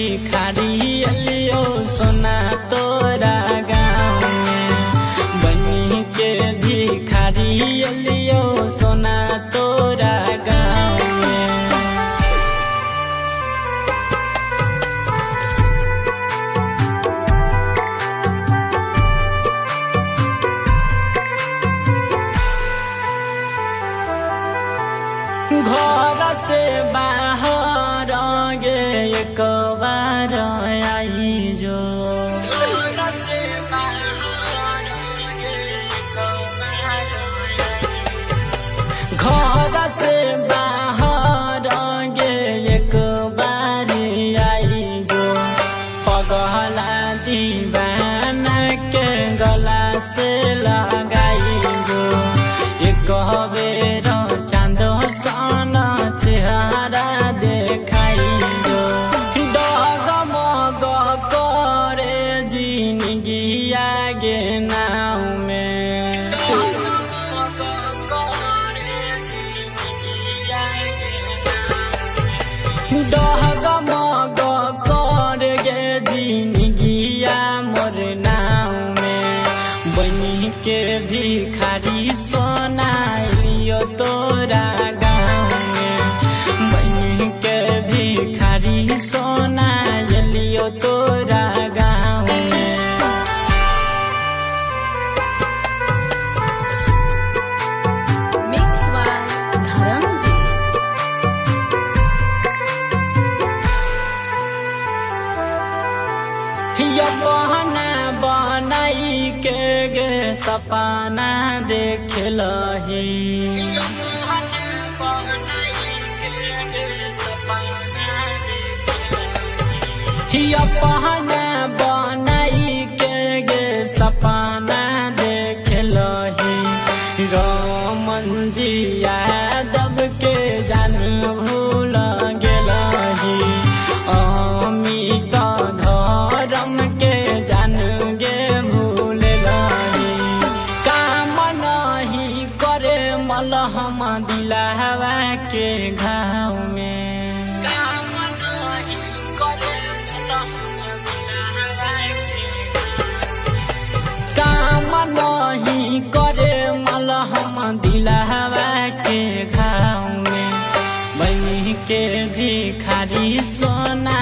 भिखारी अलियो सोना तोरा गाँव में। बनी के भिखारी अलियो सोना तोरा गाँव में। घर से बाहर गे एक बार आई जो। घर से बाहर गे एक बार घर से बाहर गे एक बार आई जो। पगला दीवाना के गला से लगाई जो। एक बेर चांदो साना चेहरा देखाई जो। डगमग करे जिंदगी आगे नाव में। डगमग करे जिंदगी आगे नाव में। डगमग करे गे जिंदगिया मोर नाव में। बनी के भिखारी सोना लियो तोरा गाँव में। बनी के भिखारी सोना लियो तोरा गाँव में। Mix by Dharamji. यो बहना बनाई के गे सपना देख लही। यो बहना बनाई के गे सपना देख लही। यो बहना बनाई के गे सपना देख लही। रमन जी यादव के जान भूल गेलही। अमित धर्म के जान गे भूल लही। काम नहीं करे मलहम दिलावा के घाव में। काम नहीं करे मलहम दिलावा के घाव में। काम नहीं करे मलहम दिलावा के घाव में। बनी के भिखारी सोना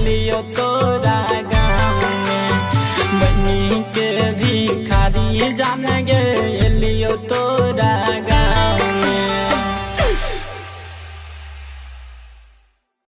लियो तोरा गाँव में। बनी के भिखारी जान